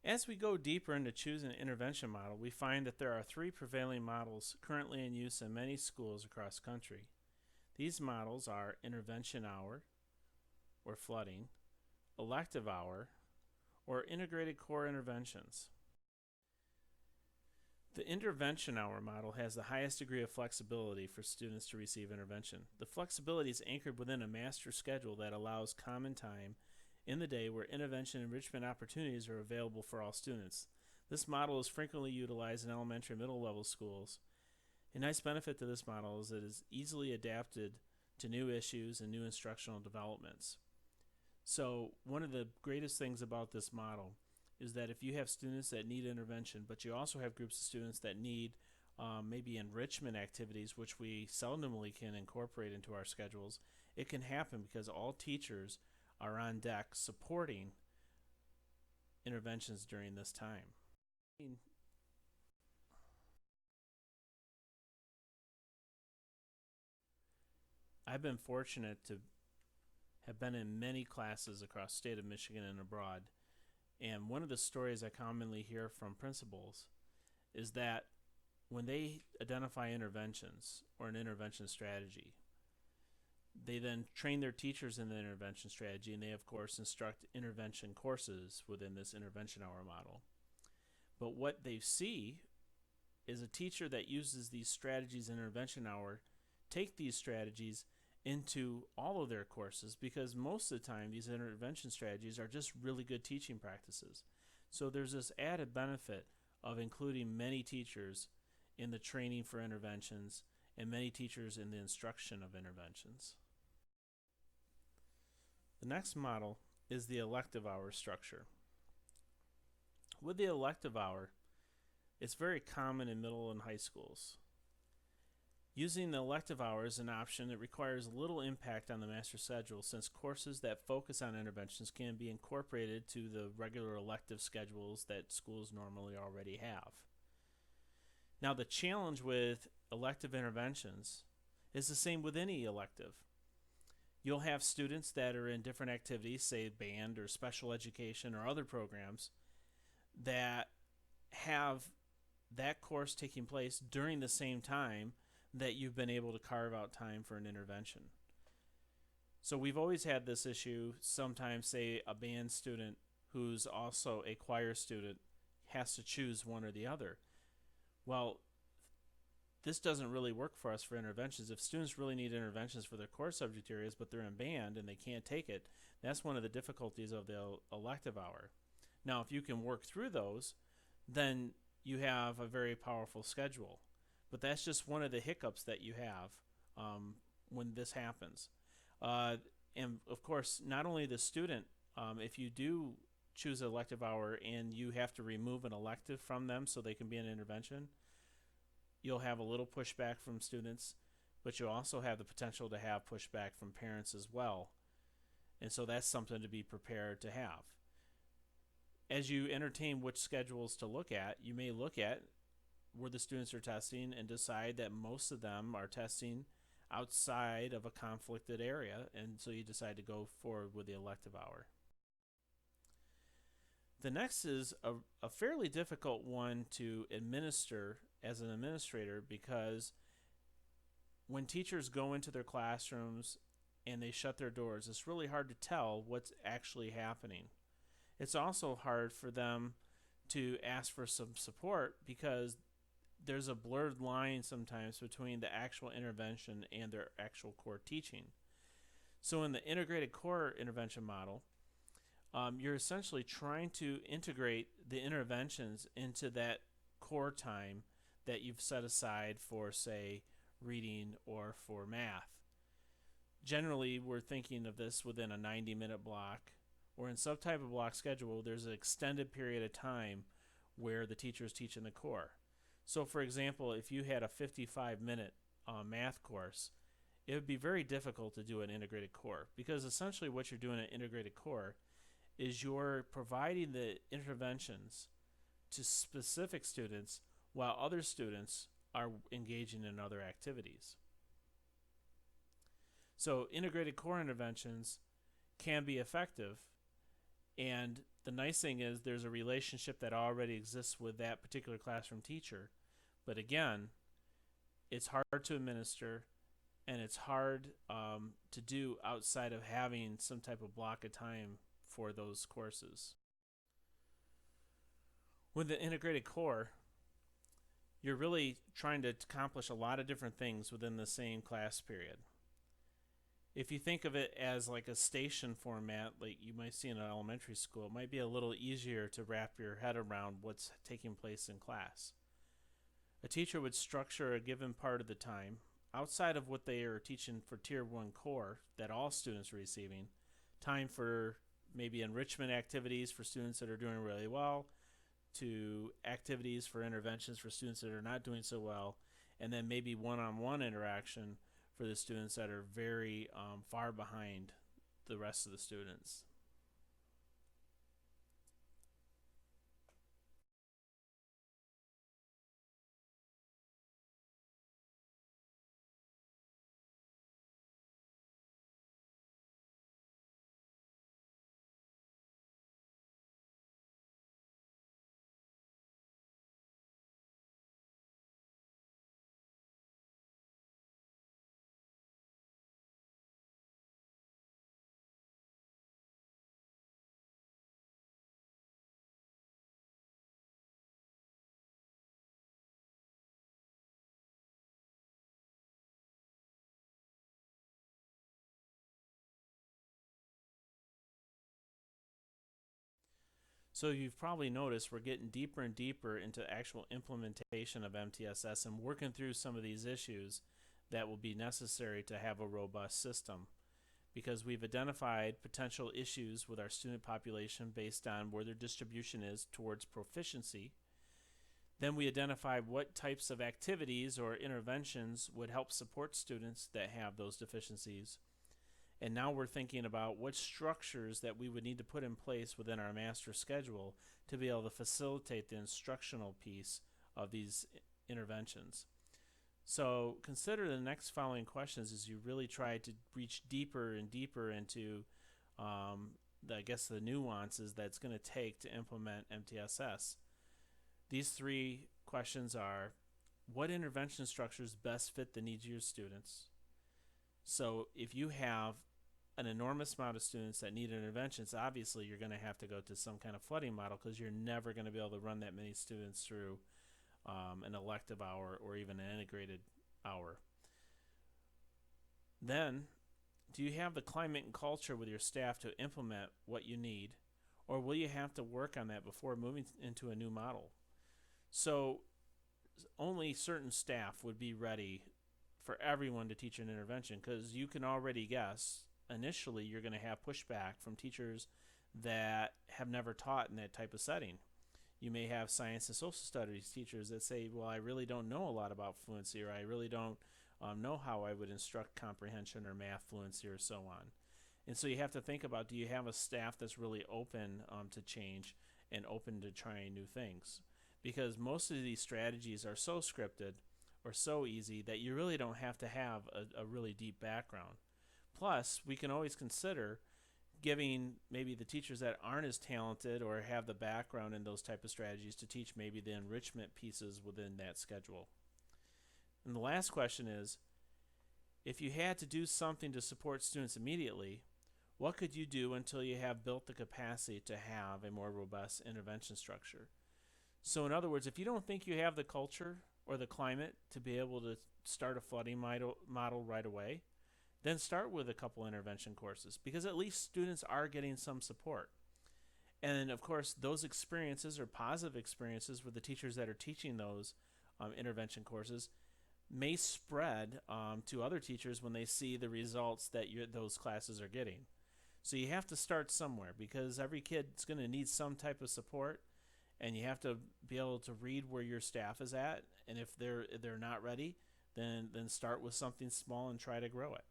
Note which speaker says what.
Speaker 1: As we go deeper into choosing an intervention model, we find that there are three prevailing models currently in use in many schools across the country. These models are intervention hour, or flooding, elective hour, or integrated core interventions. The intervention hour model has the highest degree of flexibility for students to receive intervention. The flexibility is anchored within a master schedule that allows common time in the day where intervention enrichment opportunities are available for all students. This model is frequently utilized in elementary and middle level schools. A nice benefit to this model is that it is easily adapted to new issues and new instructional developments. So one of the greatest things about this model is that if you have students that need intervention, but you also have groups of students that need maybe enrichment activities, which we seldomly can incorporate into our schedules, it can happen because all teachers are on deck supporting interventions during this time. I've been fortunate to have been in many classes across the state of Michigan and abroad. And one of the stories I commonly hear from principals is that when they identify interventions or an intervention strategy, they then train their teachers in the intervention strategy, and they, of course, instruct intervention courses within this intervention hour model. But what they see is a teacher that uses these strategies in intervention hour take these strategies into all of their courses, because most of the time these intervention strategies are just really good teaching practices. So there's this added benefit of including many teachers in the training for interventions and many teachers in the instruction of interventions. The next model is the elective hour structure. With the elective hour, it's very common in middle and high schools. Using the elective hour is an option that requires little impact on the master schedule, since courses that focus on interventions can be incorporated to the regular elective schedules that schools normally already have. Now, the challenge with elective interventions is the same with any elective. You'll have students that are in different activities, say band or special education or other programs, that have that course taking place during the same time that you've been able to carve out time for an intervention. So we've always had this issue. Sometimes, say, a band student who's also a choir student has to choose one or the other. Well, this doesn't really work for us for interventions. If students really need interventions for their core subject areas, but they're in band and they can't take it, that's one of the difficulties of the elective hour. Now, if you can work through those, then you have a very powerful schedule. But that's just one of the hiccups that you have when this happens. And of course, not only the student, if you do choose an elective hour and you have to remove an elective from them so they can be an intervention, you'll have a little pushback from students, but you'll also have the potential to have pushback from parents as well. And so that's something to be prepared to have. As you entertain which schedules to look at, you may look at where the students are testing and decide that most of them are testing outside of a conflicted area, and so you decide to go forward with the elective hour. The next is a fairly difficult one to administer as an administrator, because when teachers go into their classrooms and they shut their doors, it's really hard to tell what's actually happening. It's also hard for them to ask for some support, because there's a blurred line sometimes between the actual intervention and their actual core teaching. So in the integrated core intervention model, you're essentially trying to integrate the interventions into that core time that you've set aside for, say, reading or for math. Generally, we're thinking of this within a 90-minute block, or in some type of block schedule, there's an extended period of time where the teacher is teaching the core. So, for example, if you had a 55-minute math course, it would be very difficult to do an integrated core, because essentially what you're doing in an integrated core is you're providing the interventions to specific students while other students are engaging in other activities. So integrated core interventions can be effective, and the nice thing is there's a relationship that already exists with that particular classroom teacher. But again, it's hard to administer, and it's hard to do outside of having some type of block of time for those courses. With the integrated core, you're really trying to accomplish a lot of different things within the same class period. If you think of it as like a station format, like you might see in an elementary school, it might be a little easier to wrap your head around what's taking place in class. A teacher would structure a given part of the time outside of what they are teaching for Tier 1 core that all students are receiving, time for maybe enrichment activities for students that are doing really well, to activities for interventions for students that are not doing so well, and then maybe one-on-one interaction for the students that are very far behind the rest of the students. So you've probably noticed we're getting deeper and deeper into actual implementation of MTSS and working through some of these issues that will be necessary to have a robust system, because we've identified potential issues with our student population based on where their distribution is towards proficiency. Then we identify what types of activities or interventions would help support students that have those deficiencies. And now we're thinking about what structures that we would need to put in place within our master schedule to be able to facilitate the instructional piece of these interventions. So consider the next following questions as you really try to reach deeper and deeper into the nuances that it's going to take to implement MTSS. These three questions are: what intervention structures best fit the needs of your students? So if you have an enormous amount of students that need interventions, obviously you're going to have to go to some kind of flooding model, because you're never going to be able to run that many students through an elective hour or even an integrated hour. Then, do you have the climate and culture with your staff to implement what you need, or will you have to work on that before moving into a new model? So only certain staff would be ready for everyone to teach an intervention, because you can already guess initially you're going to have pushback from teachers that have never taught in that type of setting. You may have science and social studies teachers that say, well, I really don't know a lot about fluency, or I really don't know how I would instruct comprehension or math fluency or so on. And so you have to think about, do you have a staff that's really open to change and open to trying new things? Because most of these strategies are so scripted or so easy that you really don't have to have a really deep background. Plus, we can always consider giving maybe the teachers that aren't as talented or have the background in those type of strategies to teach maybe the enrichment pieces within that schedule. And the last question is, if you had to do something to support students immediately, what could you do until you have built the capacity to have a more robust intervention structure? So in other words, if you don't think you have the culture or the climate to be able to start a flooding model right away, then start with a couple intervention courses, because at least students are getting some support. And of course, those experiences are positive experiences with the teachers that are teaching those intervention courses may spread to other teachers when they see the results that those classes are getting. So you have to start somewhere, because every kid's going to need some type of support, and you have to be able to read where your staff is at, and if they're not ready, then start with something small and try to grow it.